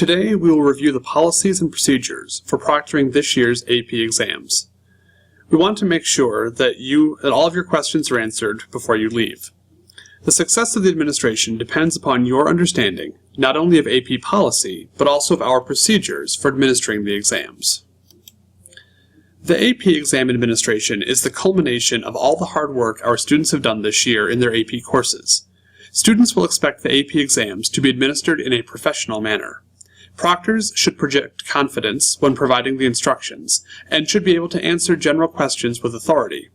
Today, we will review the policies and procedures for proctoring this year's AP exams. We want to make sure that all of your questions are answered before you leave. The success of the administration depends upon your understanding not only of AP policy, but also of our procedures for administering the exams. The AP exam administration is the culmination of all the hard work our students have done this year in their AP courses. Students will expect the AP exams to be administered in a professional manner. Proctors should project confidence when providing the instructions, and should be able to answer general questions with authority.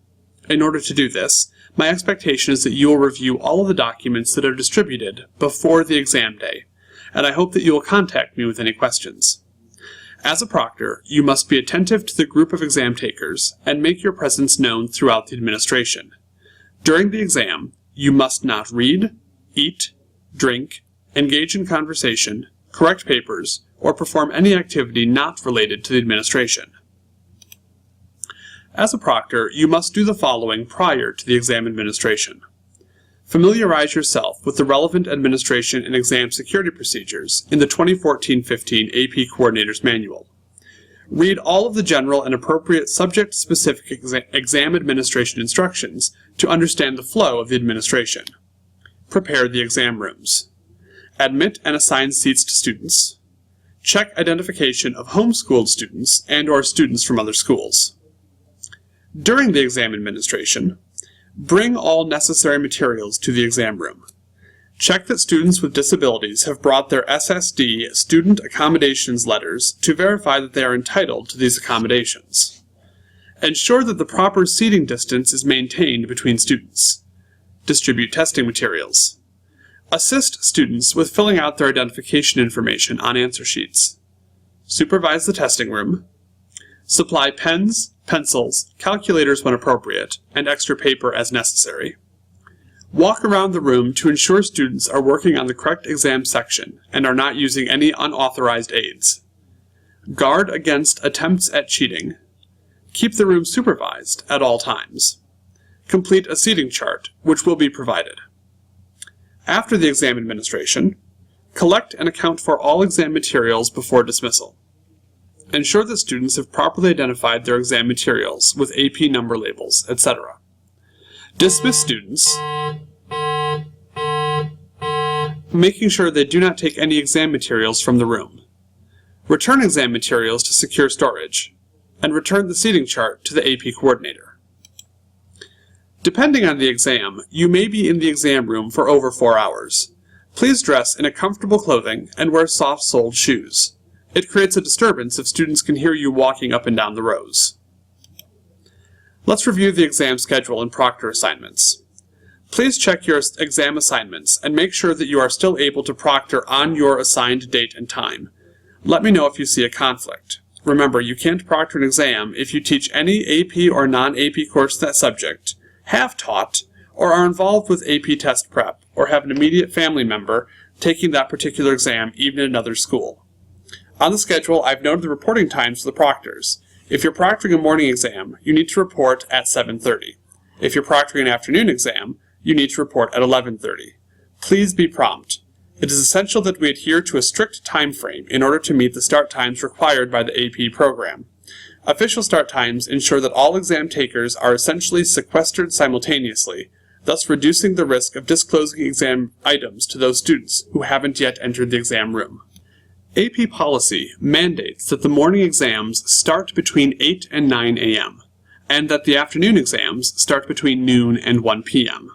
In order to do this, my expectation is that you will review all of the documents that are distributed before the exam day, and I hope that you will contact me with any questions. As a proctor, you must be attentive to the group of exam takers and make your presence known throughout the administration. During the exam, you must not read, eat, drink, engage in conversation, correct papers, or perform any activity not related to the administration. As a proctor, you must do the following prior to the exam administration. Familiarize yourself with the relevant administration and exam security procedures in the 2014-15 AP Coordinator's Manual. Read all of the general and appropriate subject-specific exam administration instructions to understand the flow of the administration. Prepare the exam rooms. Admit and assign seats to students. Check identification of homeschooled students and/or students from other schools. During the exam administration, bring all necessary materials to the exam room. Check that students with disabilities have brought their SSD student accommodations letters to verify that they are entitled to these accommodations. Ensure that the proper seating distance is maintained between students. Distribute testing materials. Assist students with filling out their identification information on answer sheets. Supervise the testing room. Supply pens, pencils, calculators when appropriate, and extra paper as necessary. Walk around the room to ensure students are working on the correct exam section and are not using any unauthorized aids. Guard against attempts at cheating. Keep the room supervised at all times. Complete a seating chart, which will be provided. After the exam administration, collect and account for all exam materials before dismissal. Ensure that students have properly identified their exam materials with AP number labels, etc. Dismiss students, making sure they do not take any exam materials from the room. Return exam materials to secure storage, and return the seating chart to the AP coordinator. Depending on the exam, you may be in the exam room for over 4 hours. Please dress in a comfortable clothing and wear soft-soled shoes. It creates a disturbance if students can hear you walking up and down the rows. Let's review the exam schedule and proctor assignments. Please check your exam assignments and make sure that you are still able to proctor on your assigned date and time. Let me know if you see a conflict. Remember, you can't proctor an exam if you teach any AP or non-AP course in that subject, have taught, or are involved with AP test prep, or have an immediate family member taking that particular exam even in another school. On the schedule, I've noted the reporting times for the proctors. If you're proctoring a morning exam, you need to report at 7:30. If you're proctoring an afternoon exam, you need to report at 11:30. Please be prompt. It is essential that we adhere to a strict time frame in order to meet the start times required by the AP program. Official start times ensure that all exam takers are essentially sequestered simultaneously, thus reducing the risk of disclosing exam items to those students who haven't yet entered the exam room. AP policy mandates that the morning exams start between 8 and 9 a.m., and that the afternoon exams start between noon and 1 p.m.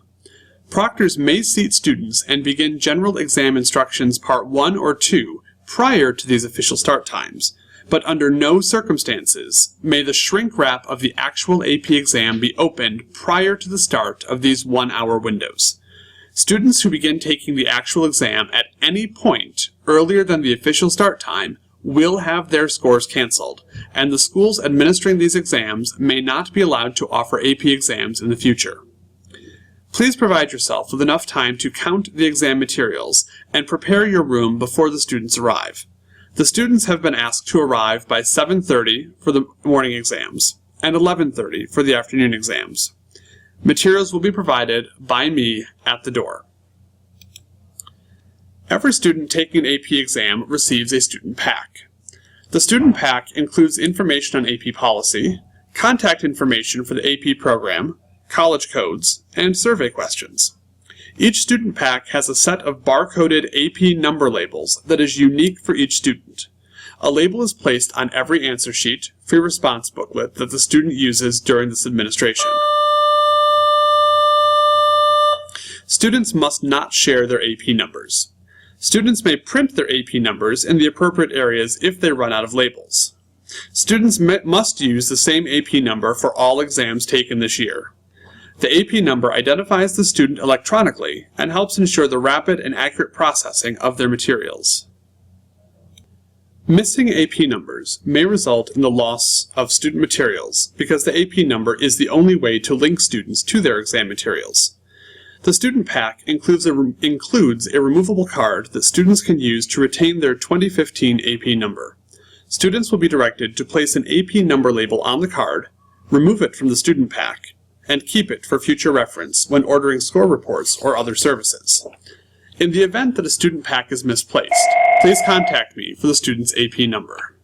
Proctors may seat students and begin general exam instructions part 1 or 2 prior to these official start times, but under no circumstances may the shrink wrap of the actual AP exam be opened prior to the start of these 1-hour windows. Students who begin taking the actual exam at any point earlier than the official start time will have their scores canceled, and the schools administering these exams may not be allowed to offer AP exams in the future. Please provide yourself with enough time to count the exam materials and prepare your room before the students arrive. The students have been asked to arrive by 7:30 for the morning exams and 11:30 for the afternoon exams. Materials will be provided by me at the door. Every student taking an AP exam receives a student pack. The student pack includes information on AP policy, contact information for the AP program, college codes, and survey questions. Each student pack has a set of barcoded AP number labels that is unique for each student. A label is placed on every answer sheet, free response booklet that the student uses during this administration. Students must not share their AP numbers. Students may print their AP numbers in the appropriate areas if they run out of labels. Students must use the same AP number for all exams taken this year. The AP number identifies the student electronically and helps ensure the rapid and accurate processing of their materials. Missing AP numbers may result in the loss of student materials because the AP number is the only way to link students to their exam materials. The student pack includes a removable card that students can use to retain their 2015 AP number. Students will be directed to place an AP number label on the card, remove it from the student pack, and keep it for future reference when ordering score reports or other services. In the event that a student pack is misplaced, please contact me for the student's AP number.